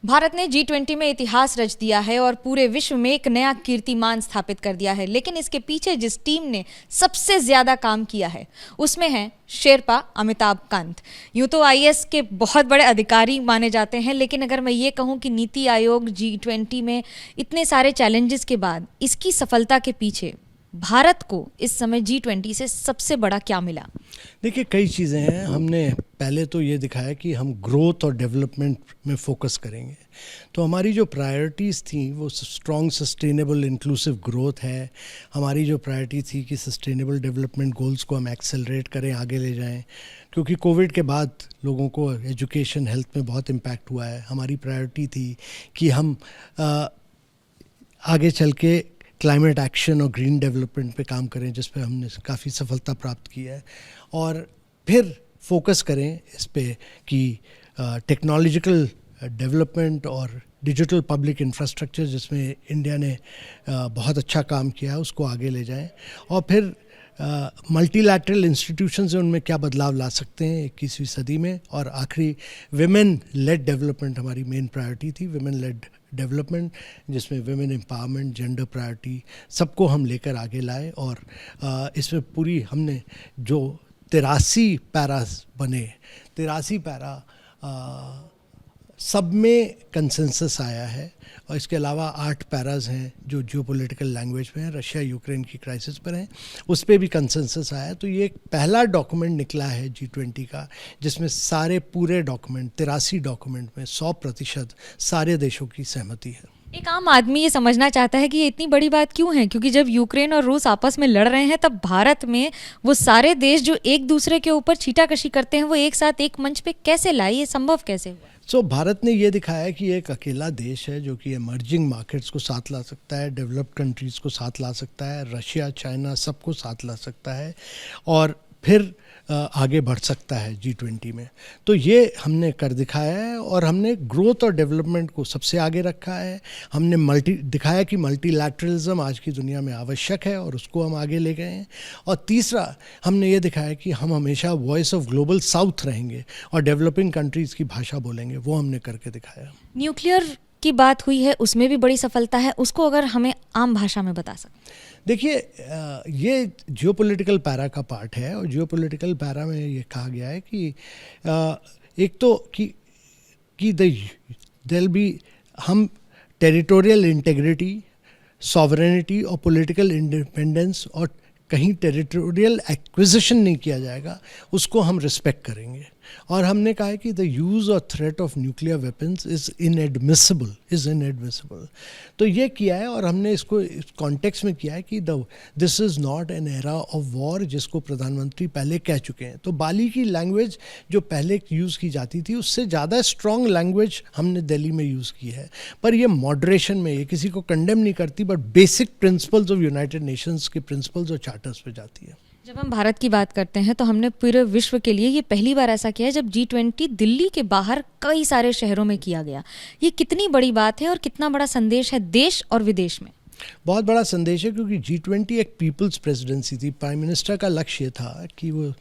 भारत ने G20 में इतिहास रच दिया है और पूरे विश्व में एक नया कीर्तिमान स्थापित कर दिया है। लेकिन इसके पीछे जिस टीम ने सबसे ज्यादा काम किया है उसमें है शेरपा अमिताभ कांत। यूं तो आईएएस के बहुत बड़े अधिकारी माने जाते हैं, लेकिन अगर मैं ये कहूं कि नीति आयोग G20 में इतने सारे चैलेंजेस के बाद इसकी सफलता के पीछे भारत को इस समय G20 से सबसे बड़ा क्या मिला? देखिए, कई चीज़ें हैं। हमने पहले तो ये दिखाया कि हम ग्रोथ और डेवलपमेंट में फोकस करेंगे। तो हमारी जो प्रायोरिटीज़ थी वो स्ट्रॉन्ग सस्टेनेबल इंक्लूसिव ग्रोथ है। हमारी जो प्रायोरिटी थी कि सस्टेनेबल डेवलपमेंट गोल्स को हम एक्सेलरेट करें, आगे ले जाएं, क्योंकि कोविड के बाद लोगों को एजुकेशन हेल्थ में बहुत इम्पैक्ट हुआ है। हमारी प्रायोरिटी थी कि हम आगे चल के क्लाइमेट एक्शन और ग्रीन डेवलपमेंट पे काम करें, जिस पे हमने काफ़ी सफलता प्राप्त की है। और फिर फोकस करें इस पे कि टेक्नोलॉजिकल डेवलपमेंट और डिजिटल पब्लिक इंफ्रास्ट्रक्चर, जिसमें इंडिया ने बहुत अच्छा काम किया है, उसको आगे ले जाएं। और फिर मल्टीलैटरल इंस्टीट्यूशंस हैं, उनमें क्या बदलाव ला सकते हैं 21वीं सदी में। और आखिरी विमेन लेड डेवलपमेंट हमारी मेन प्रायोरिटी थी। विमेन लेड डेवलपमेंट, जिसमें विमेन एम्पावरमेंट, जेंडर प्रायोरिटी, सबको हम लेकर आगे लाए। और इसमें पूरी हमने जो 83 पैरास बने, 83 पैरा सब में कंसेंसस आया है। और इसके अलावा 8 पैराज हैं जो जियोपॉलिटिकल लैंग्वेज में हैं, रशिया यूक्रेन की क्राइसिस पर हैं, उस पर भी कंसेंसस आया। तो ये एक पहला डॉक्यूमेंट निकला है G20 का, जिसमें सारे पूरे डॉक्यूमेंट 83 डॉक्यूमेंट में 100% सारे देशों की सहमति है। एक आम आदमी ये समझना चाहता है कि ये इतनी बड़ी बात क्यों है, क्योंकि जब यूक्रेन और रूस आपस में लड़ रहे हैं तब भारत में वो सारे देश जो एक दूसरे के ऊपर छीटाकशी करते हैं वो एक साथ एक मंच पे कैसे लाए? ये संभव कैसे हुआ? भारत ने ये दिखाया है कि एक अकेला देश है जो कि इमर्जिंग मार्केट्स को साथ ला सकता है, डेवलप्ड कंट्रीज़ को साथ ला सकता है, रशिया चाइना सबको साथ ला सकता है और फिर आगे बढ़ सकता है G20 में। तो ये हमने कर दिखाया है और हमने ग्रोथ और डेवलपमेंट को सबसे आगे रखा है। हमने दिखाया कि मल्टीलैटरलिज्म आज की दुनिया में आवश्यक है और उसको हम आगे ले गए हैं। और तीसरा, हमने ये दिखाया कि हम हमेशा वॉइस ऑफ ग्लोबल साउथ रहेंगे और डेवलपिंग कंट्रीज़ की भाषा बोलेंगे, वो हमने करके दिखाया। न्यूक्लियर की बात हुई है, उसमें भी बड़ी सफलता है, उसको अगर हमें आम भाषा में बता सकते? देखिए, ये जियोपॉलिटिकल पैरा का पार्ट है और जियोपॉलिटिकल पैरा में ये कहा गया है कि एक तो कि देयर बी हम टेरिटोरियल इंटेग्रिटी, सॉवरेनिटी और पॉलिटिकल इंडिपेंडेंस और कहीं टेरिटोरियल एक्विजिशन नहीं किया जाएगा, उसको हम रिस्पेक्ट करेंगे। और हमने कहा है कि द यूज़ और threat of nuclear weapons is inadmissible. तो ये किया है और हमने इसको इस कॉन्टेक्स्ट में किया है कि this is not an era of war, जिसको प्रधानमंत्री पहले कह चुके हैं। तो बाली की लैंग्वेज जो पहले यूज़ की जाती थी उससे ज़्यादा स्ट्रॉन्ग लैंग्वेज हमने दिल्ली में यूज़ की है। पर ये मॉडरेशन में, ये किसी को कंडेम नहीं करती, but basic principles of United Nations के प्रिंसिपल्स और चार्टर्स पे जाती है। जब हम भारत की बात करते हैं तो हमने पूरे विश्व के लिए ये पहली बार ऐसा किया है जब G20 दिल्ली के बाहर कई सारे शहरों में किया गया। ये कितनी बड़ी बात है और कितना बड़ा संदेश है देश और विदेश में? बहुत बड़ा संदेश है, क्योंकि G20 एक पीपल्स प्रेसिडेंसी थी। प्राइम मिनिस्टर का लक्ष्य ये था कि वो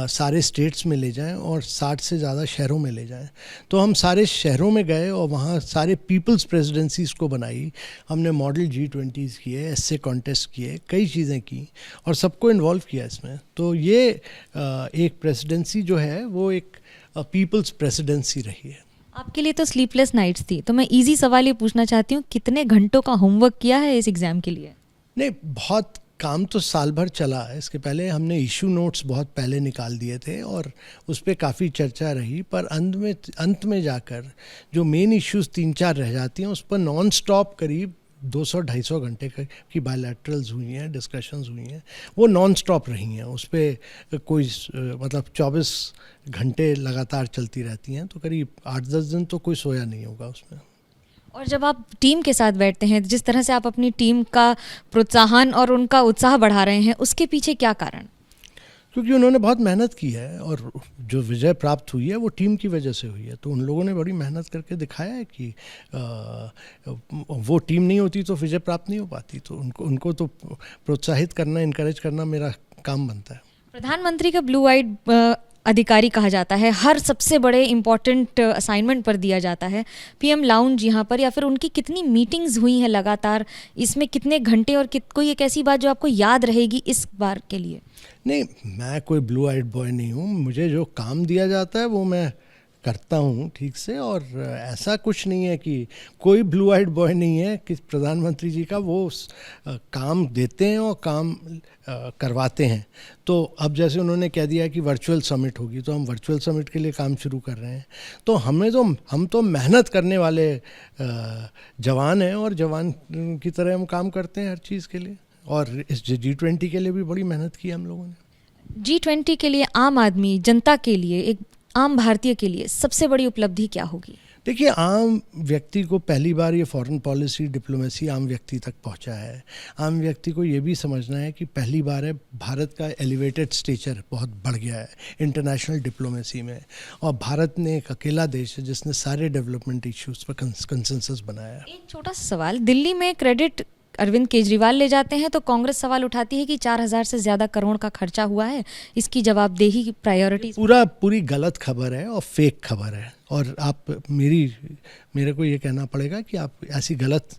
सारे स्टेट्स में ले जाएं और 60 से ज़्यादा शहरों में ले जाएं। तो हम सारे शहरों में गए और वहाँ सारे पीपल्स प्रेसिडेंसीज़ को बनाई। हमने मॉडल G20 किए, ऐसे कॉन्टेस्ट किए, कई चीज़ें की और सबको इन्वॉल्व किया इसमें। तो ये एक प्रेसिडेंसी जो है वो एक पीपल्स प्रेसिडेंसी रही है। आपके लिए तो स्लीपलेस नाइट्स थी, तो मैं इजी सवाल ये पूछना चाहती हूँ, कितने घंटों का होमवर्क किया है इस एग्ज़ाम के लिए? नहीं, बहुत काम तो साल भर चला है। इसके पहले हमने इशू नोट्स बहुत पहले निकाल दिए थे और उस पर काफ़ी चर्चा रही, पर अंत में जाकर जो मेन इश्यूज 3-4 रह जाती हैं उस पर नॉन स्टॉप करीब 200-250 घंटे की बायलैटरल्स हुई हैं, डिस्कशंस हुई हैं, वो नॉन स्टॉप रही हैं। उस पर कोई मतलब 24 घंटे लगातार चलती रहती हैं, तो करीब 8-10 दिन तो कोई सोया नहीं होगा उसमें। और जब आप टीम के साथ बैठते हैं, जिस तरह से आप अपनी टीम का प्रोत्साहन और उनका उत्साह बढ़ा रहे हैं, उसके पीछे क्या कारण? क्योंकि उन्होंने बहुत मेहनत की है और जो विजय प्राप्त हुई है वो टीम की वजह से हुई है। तो उन लोगों ने बड़ी मेहनत करके दिखाया है कि वो टीम नहीं होती तो विजय प्राप्त नहीं हो पाती। तो उनको तो प्रोत्साहित करना, इनकरेज करना मेरा काम बनता है। प्रधानमंत्री का ब्लू आइड अधिकारी कहा जाता है, हर सबसे बड़े इम्पोर्टेंट असाइनमेंट पर दिया जाता है। पीएम लाउंज यहाँ पर, या फिर उनकी कितनी मीटिंग्स हुई हैं लगातार, इसमें कितने घंटे, और कोई एक ऐसी बात जो आपको याद रहेगी इस बार के लिए? नहीं, मैं कोई ब्लू आइड बॉय नहीं हूँ। मुझे जो काम दिया जाता है वो मैं करता हूँ ठीक से, और ऐसा कुछ नहीं है कि कोई ब्लू आइड बॉय नहीं है कि प्रधानमंत्री जी का वो काम देते हैं और काम करवाते हैं। तो अब जैसे उन्होंने कह दिया कि वर्चुअल समिट होगी, तो हम वर्चुअल समिट के लिए काम शुरू कर रहे हैं। तो हम तो मेहनत करने वाले जवान हैं, और जवान की तरह हम काम करते हैं हर चीज़ के लिए। और इस G20 के लिए भी बड़ी मेहनत की हम लोगों ने। G20 के लिए आम आदमी, जनता के लिए, एक आम भारतीय के लिए सबसे बड़ी उपलब्धि क्या होगी? देखिए, आम व्यक्ति को पहली बार ये फॉरेन पॉलिसी डिप्लोमेसी आम व्यक्ति तक पहुंचा है। आम व्यक्ति को ये भी समझना है कि पहली बार है भारत का एलिवेटेड स्टेचर बहुत बढ़ गया है इंटरनेशनल डिप्लोमेसी में, और भारत ने एक अकेला देश है जिसने सारे डेवलपमेंट इश्यूज पर कंसेंसस बनाया है। एक छोटा सा सवाल, दिल्ली में क्रेडिट अरविंद केजरीवाल ले जाते हैं तो कांग्रेस सवाल उठाती है कि 4000 से ज़्यादा करोड़ का खर्चा हुआ है, इसकी जवाबदेही की प्रायोरिटी। पूरी गलत खबर है और फेक खबर है, और आप मेरे को ये कहना पड़ेगा कि आप ऐसी गलत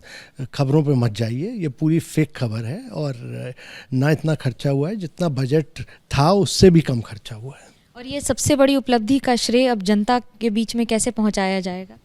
खबरों पे मत जाइए। ये पूरी फेक खबर है, और ना इतना खर्चा हुआ है, जितना बजट था उससे भी कम खर्चा हुआ है। और ये सबसे बड़ी उपलब्धि का श्रेय अब जनता के बीच में कैसे पहुंचाया जाएगा?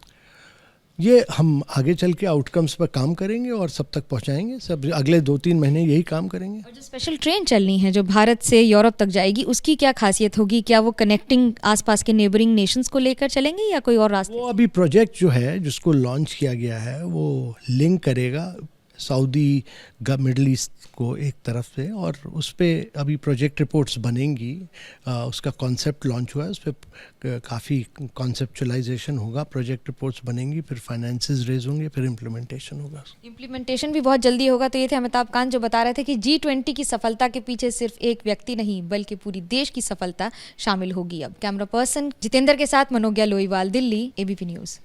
ये हम आगे चल के आउटकम्स पर काम करेंगे और सब तक पहुंचाएंगे। सब अगले 2-3 महीने यही काम करेंगे। और जो स्पेशल ट्रेन चलनी है जो भारत से यूरोप तक जाएगी, उसकी क्या खासियत होगी? क्या वो कनेक्टिंग आसपास के नेबरिंग नेशंस को लेकर चलेंगे या कोई और रास्ते? वो अभी प्रोजेक्ट जो है जिसको लॉन्च किया गया है वो लिंक करेगा सऊदी मिडल ईस्ट को एक तरफ से, और उस पर अभी प्रोजेक्ट रिपोर्ट्स बनेंगी। उसका कॉन्सेप्ट लॉन्च हुआ है, उस पर काफ़ी कॉन्सेप्चुलाइजेशन होगा, प्रोजेक्ट रिपोर्ट्स बनेंगी, फिर फाइनेंसेस रेज होंगे, फिर इम्प्लीमेंटेशन होगा। इम्प्लीमेंटेशन भी बहुत जल्दी होगा। तो ये थे अमिताभ कांत जो बता रहे थे कि G20 की सफलता के पीछे सिर्फ एक व्यक्ति नहीं बल्कि पूरी देश की सफलता शामिल होगी। अब कैमरा पर्सन जितेंद्र के साथ मनोज्ञा लोईवाल, दिल्ली, ABP न्यूज़।